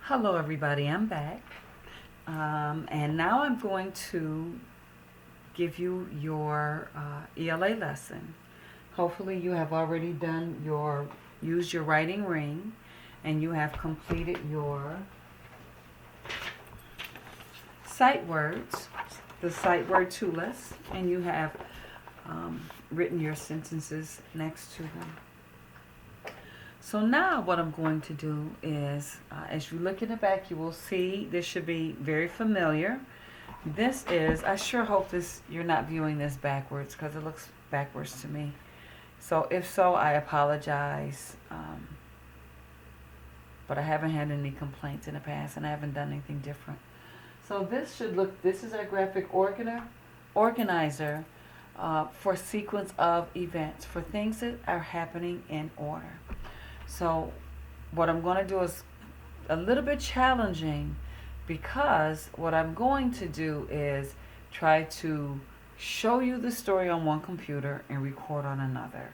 Hello everybody, I'm back. And now I'm going to give you your ELA lesson. Hopefully you have already used your writing ring and you have completed your sight words, the sight word to list, and you have written your sentences next to them. So now what I'm going to do is, as you look in the back, you will see this should be very familiar. This is, I sure hope you're not viewing this backwards because it looks backwards to me. So if so, I apologize. But I haven't had any complaints in the past and I haven't done anything different. So this is our graphic organizer for sequence of events, for things that are happening in order. So what I'm going to do is a little bit challenging because what I'm going to do is try to show you the story on one computer and record on another.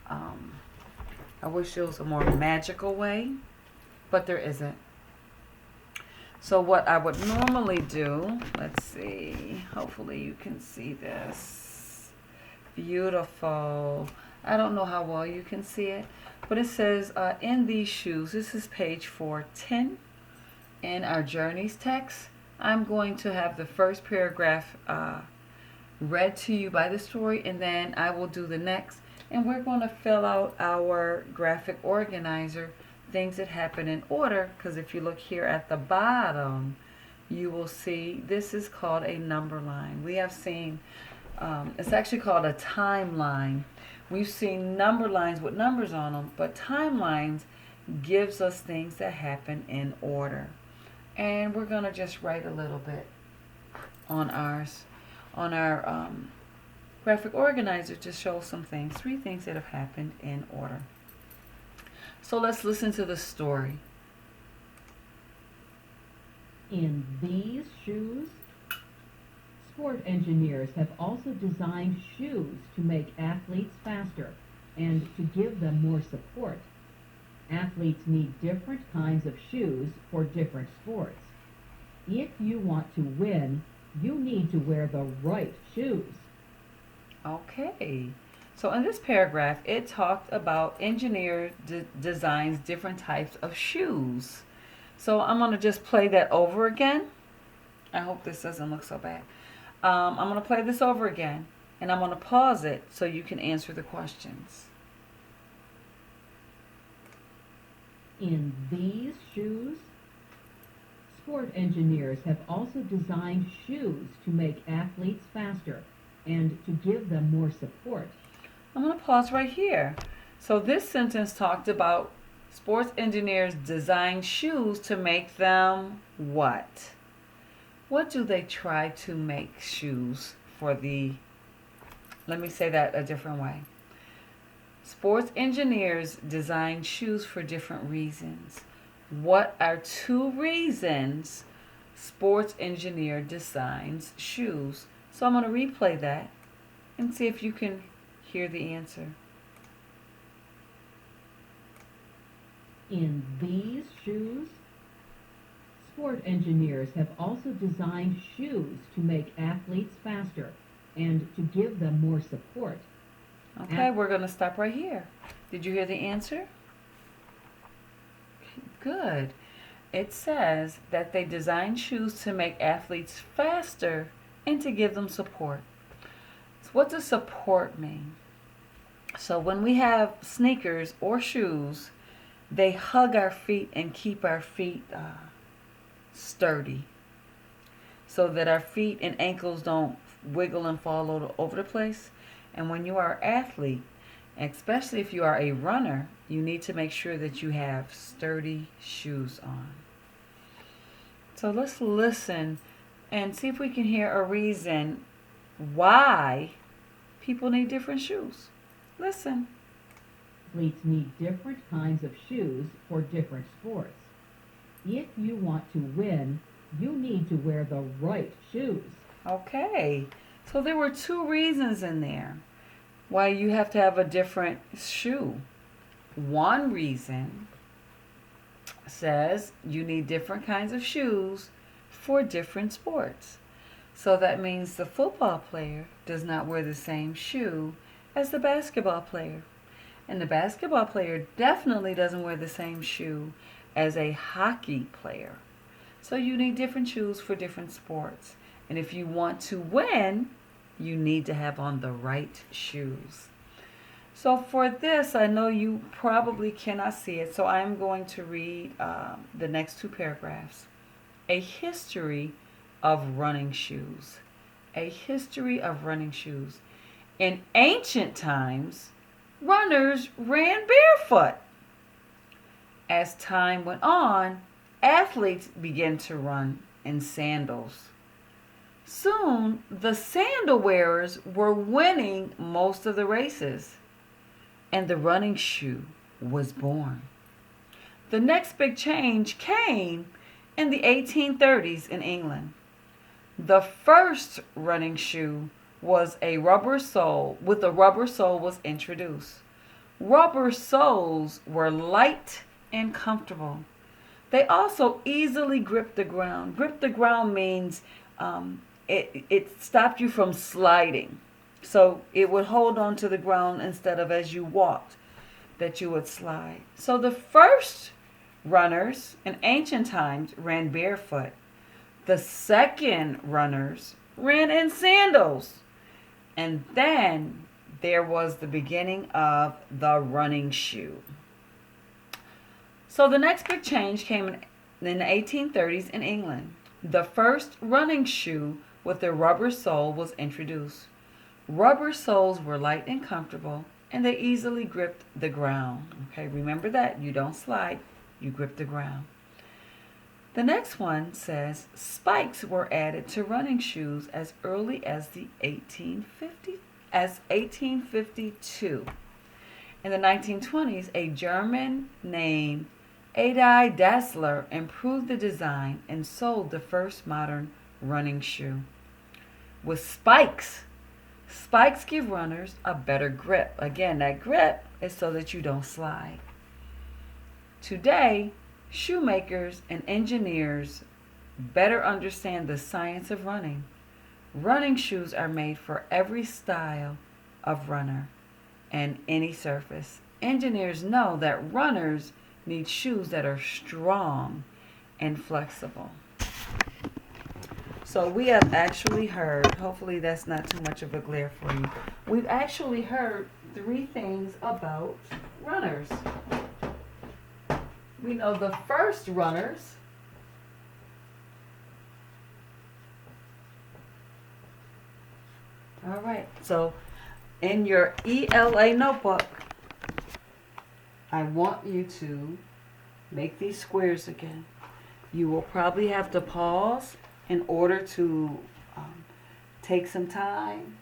I wish there was a more magical way, but there isn't. So what I would normally do, let's see, hopefully you can see this. Beautiful. I don't know how well you can see it, but it says, in these shoes, this is page 410 in our journeys text. I'm going to have the first paragraph read to you by the story, and then I will do the next. And we're going to fill out our graphic organizer, things that happen in order, because if you look here at the bottom, you will see this is called a number line. We have seen, it's actually called a timeline. We've seen number lines with numbers on them, but timelines gives us things that happen in order. And we're going to just write a little bit on our graphic organizer to show some things, 3 things that have happened in order. So let's listen to the story. In these shoes, sport engineers have also designed shoes to make athletes faster and to give them more support. Athletes need different kinds of shoes for different sports. If you want to win, you need to wear the right shoes. Okay. So in this paragraph, it talked about engineer designs different types of shoes. So I'm going to just play that over again. I hope this doesn't look so bad. I'm going to play this over again, and I'm going to pause it so you can answer the questions. In these shoes, sport engineers have also designed shoes to make athletes faster and to give them more support. I'm going to pause right here. So this sentence talked about sports engineers design shoes to make them what? What do they try to make shoes for let me say that a different way. Sports engineers design shoes for different reasons. What are 2 reasons sports engineer designs shoes? So I'm going to replay that and see if you can hear the answer. In these shoes, sport engineers have also designed shoes to make athletes faster and to give them more support. Okay, we're going to stop right here. Did you hear the answer? Good. It says that they design shoes to make athletes faster and to give them support. So what does support mean? So when we have sneakers or shoes, they hug our feet and keep our feet sturdy so that our feet and ankles don't wiggle and fall all over the place. And when you are an athlete, especially if you are a runner, you need to make sure that you have sturdy shoes on. So let's listen and see if we can hear a reason why people need different shoes. Listen. Athletes need different kinds of shoes for different sports. If you want to win, you need to wear the right shoes. Okay. So there were 2 reasons in there why you have to have a different shoe. One reason says you need different kinds of shoes for different sports. So that means the football player does not wear the same shoe as the basketball player. And the basketball player definitely doesn't wear the same shoe as a hockey player. So you need different shoes for different sports. And if you want to win, you need to have on the right shoes. So for this, I know you probably cannot see it, so I'm going to read the next two paragraphs. A history of running shoes. A history of running shoes. In ancient times, runners ran barefoot. As time went on, athletes began to run in sandals. Soon, the sandal wearers were winning most of the races, and the running shoe was born. The next big change came in the 1830s in England. The first running shoe was a rubber sole was introduced. Rubber soles were light and comfortable. They also easily gripped the ground. Grip the ground means it stopped you from sliding. So it would hold on to the ground instead of as you walked that you would slide. So the first runners in ancient times ran barefoot. The second runners ran in sandals. And then there was the beginning of the running shoe. So the next big change came in the 1830s in England. The first running shoe with a rubber sole was introduced. Rubber soles were light and comfortable, and they easily gripped the ground. Okay, remember that. You don't slide, you grip the ground. The next one says spikes were added to running shoes as early as 1852. In the 1920s, a German named Adi Dassler improved the design and sold the first modern running shoe. With spikes, spikes give runners a better grip. Again, that grip is so that you don't slide. Today, shoemakers and engineers better understand the science of running. Running shoes are made for every style of runner and any surface. Engineers know that runners need shoes that are strong and flexible. So we have actually heard, hopefully that's not too much of a glare for you. We've actually heard 3 things about runners. We know the first runners all right, so in your ELA notebook, I want you to make these squares again. You will probably have to pause in order to take some time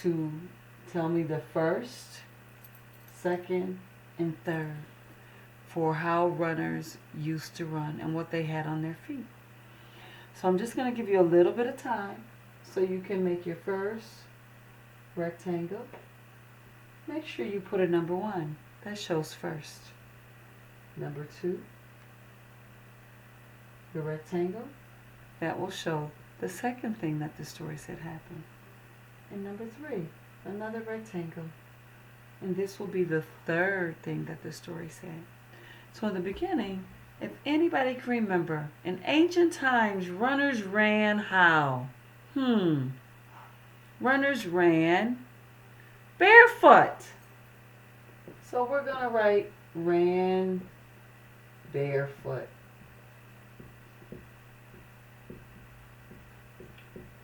to tell me the first, second, and third for how runners used to run and what they had on their feet. So I'm just going to give you a little bit of time so you can make your first rectangle. Make sure you put a number 1. That shows first. Number 2, the rectangle. That will show the second thing that the story said happened. And number 3, another rectangle. And this will be the third thing that the story said. So in the beginning, if anybody can remember, in ancient times, runners ran how? Runners ran barefoot. So we're going to write ran barefoot.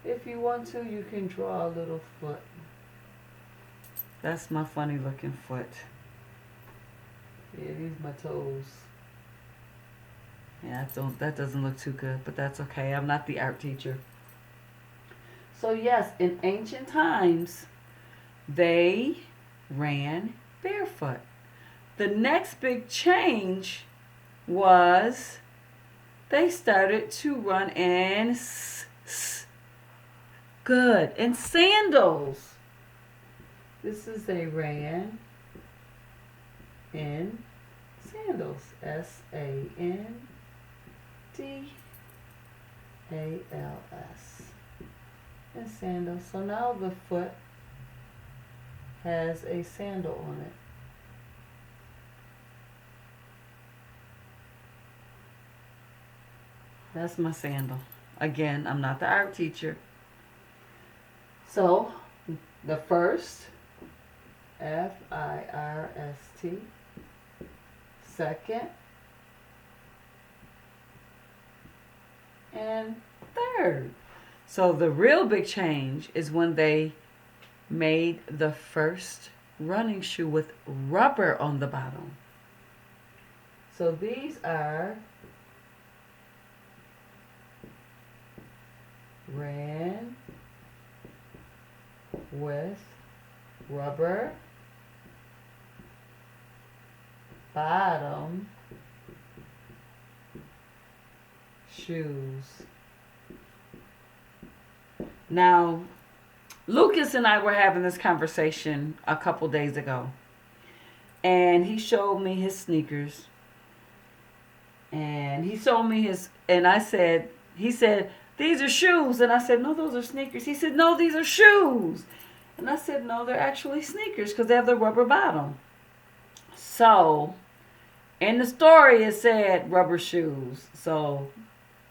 If you want to, you can draw a little foot. That's my funny looking foot. Yeah, these are my toes. Yeah, that doesn't look too good, but that's okay. I'm not the art teacher. So yes, in ancient times, they ran barefoot. The next big change was they started to run in in sandals. This is they ran in sandals. sandals. S-A-N-D-A-L-S. And sandals. So now the foot has a sandal on it. That's my sandal. Again, I'm not the art teacher. So, the first, F-I-R-S-T. Second. And third. So the real big change is when they made the first running shoe with rubber on the bottom. So these are ran with rubber bottom shoes. Now, Lucas and I were having this conversation a couple days ago, and he showed me his sneakers, and he showed me his, and he said, these are shoes, and I said, no, those are sneakers. He said, no, these are shoes, and I said, no, they're actually sneakers because they have the rubber bottom. So, in the story, it said rubber shoes. So,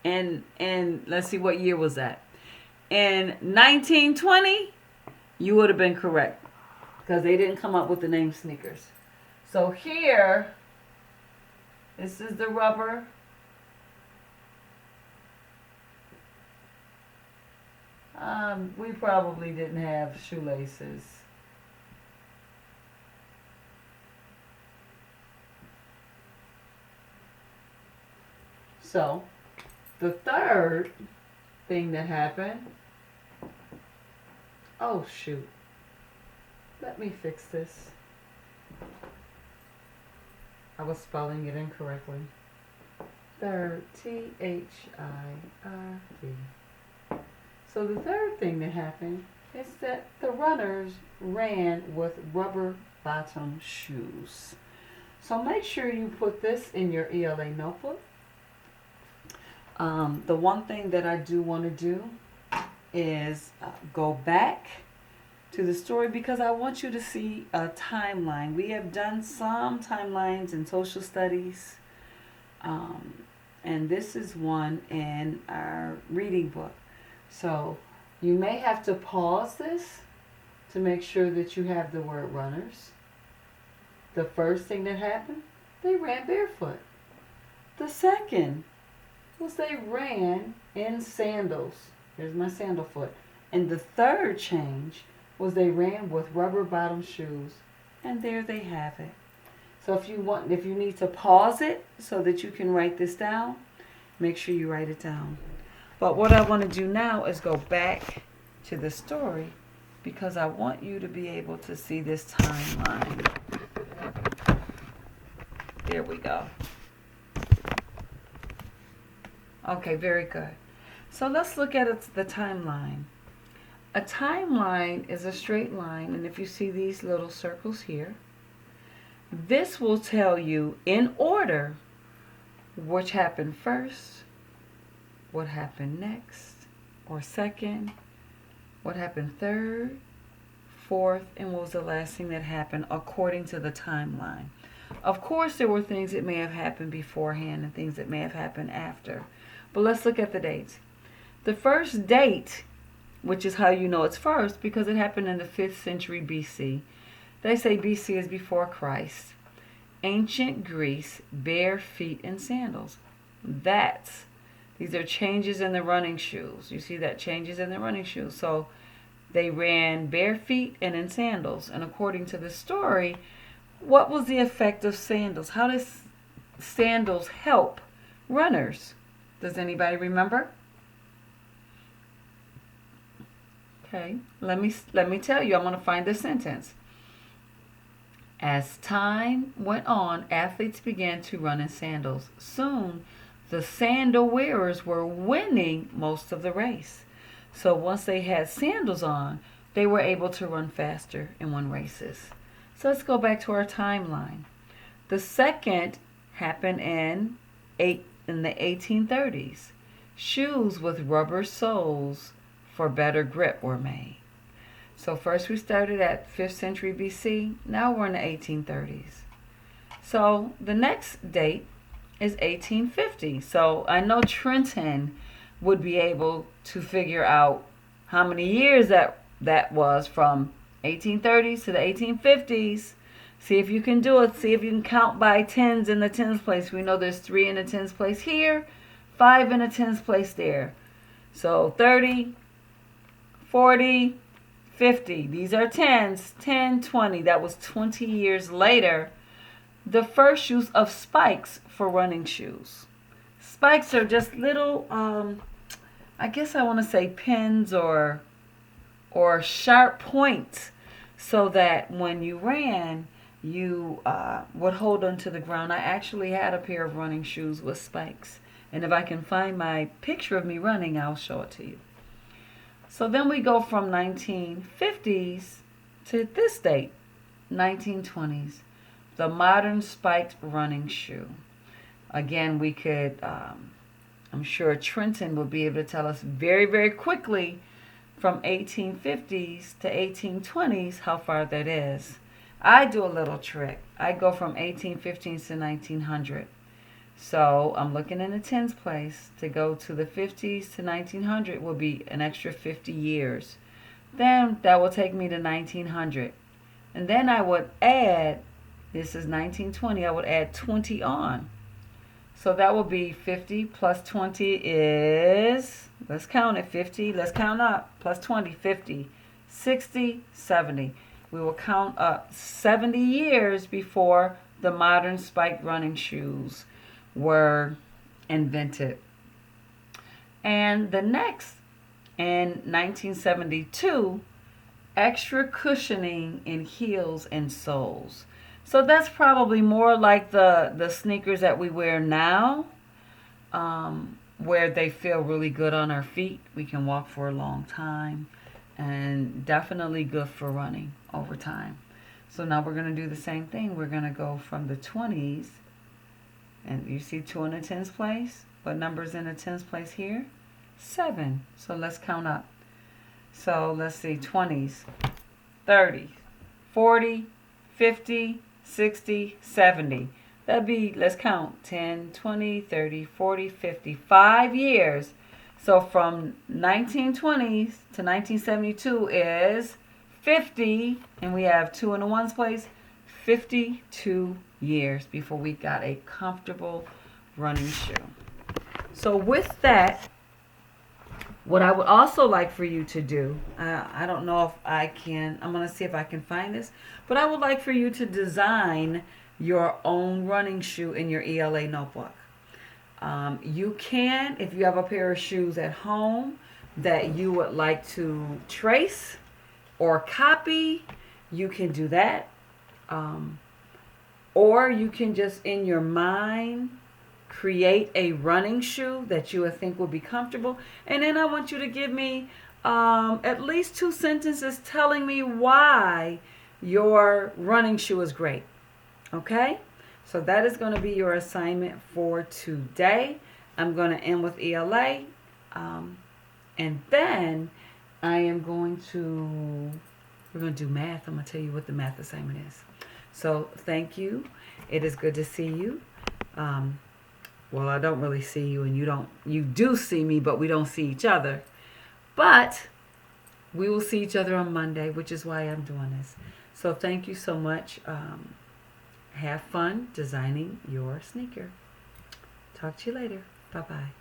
and let's see, what year was that? In 1920, you would have been correct because they didn't come up with the name sneakers. So here, this is the rubber. We probably didn't have shoelaces. So, the third thing that happened, oh shoot, let me fix this. I was spelling it incorrectly. Third, T-H-I-R-D. So the third thing that happened is that the runners ran with rubber bottom shoes. So make sure you put this in your ELA notebook. The one thing that I do want to do is go back to the story because I want you to see a timeline. We have done some timelines in social studies, and this is one in our reading book. So you may have to pause this to make sure that you have the word runners. The first thing that happened, they ran barefoot. The second was they ran in sandals. Here's my sandal foot. And the third change was they ran with rubber bottom shoes. And there they have it. So if you need to pause it so that you can write this down, make sure you write it down. But what I want to do now is go back to the story because I want you to be able to see this timeline. There we go. Okay, very good. So let's look at the timeline. A timeline is a straight line, and if you see these little circles here, this will tell you in order which happened first, what happened next, or second, what happened third, fourth, and what was the last thing that happened according to the timeline. Of course, there were things that may have happened beforehand and things that may have happened after. But let's look at the dates. The first date, which is how you know it's first, because it happened in the 5th century BC. They say BC is before Christ. Ancient Greece, bare feet and sandals. These are changes in the running shoes. You see that, changes in the running shoes. So they ran bare feet and in sandals. And according to the story, what was the effect of sandals? How does sandals help runners? Does anybody remember? Okay, let me tell you. I'm going to find the sentence. As time went on, athletes began to run in sandals. Soon, the sandal wearers were winning most of the race. So once they had sandals on, they were able to run faster and win races. So let's go back to our timeline. The second happened in the 1830s. Shoes with rubber soles for better grip were made. So first we started at 5th century BC. Now we're in the 1830s. So the next date is 1850. So I know Trenton would be able to figure out how many years that was from 1830s to the 1850s. See if you can do it. See if you can count by tens in the tens place. We know there's 3 in the tens place here, 5 in the tens place there. So 30, 40, 50. These are tens. 10, 20. That was 20 years later. The first use of spikes for running shoes. Spikes are just little, I guess I want to say pins or sharp points, so that when you ran, you would hold onto the ground. I actually had a pair of running shoes with spikes. And if I can find my picture of me running, I'll show it to you. So then we go from 1950s to this date, 1920s. The modern spiked running shoe. Again, we could, I'm sure Trenton will be able to tell us very, very quickly from 1850s to 1820s how far that is. I do a little trick. I go from 1815s to 1900. So I'm looking in the tens place. To go to the 50s to 1900 will be an extra 50 years. Then that will take me to 1900. And then I would add, this is 1920, I would add 20 on. So that will be 50 plus 20 is, let's count it, 50, let's count up, plus 20, 50, 60, 70. We will count up 70 years before the modern spiked running shoes were invented. And the next, in 1972, extra cushioning in heels and soles. So that's probably more like the sneakers that we wear now, where they feel really good on our feet. We can walk for a long time, and definitely good for running over time. So now we're going to do the same thing. We're going to go from the 20s, and you see 2 in the tens place. What number's in the tens place here? 7. So let's count up. So let's see, 20s, 30, 40, 50, 60, 70. That'd be, let's count, 10, 20, 30, 40, 50, 5 years. So from 1920s to 1972 is 50, and we have 2 in the ones place, 52 years before we got a comfortable running shoe. So with that, what I would also like for you to do, I don't know if I can, I'm going to see if I can find this, but I would like for you to design your own running shoe in your ELA notebook. You can, if you have a pair of shoes at home that you would like to trace or copy, you can do that. Or you can just in your mind create a running shoe that you would think would be comfortable. And then I want you to give me at least 2 sentences telling me why your running shoe is great. Okay? So that is going to be your assignment for today. I'm going to end with ELA. And then I am going to, we're going to do math. I'm going to tell you what the math assignment is. So thank you. It is good to see you. Well, I don't really see you, and you do see me, but we don't see each other. But we will see each other on Monday, which is why I'm doing this. So thank you so much. Have fun designing your sneaker. Talk to you later. Bye-bye.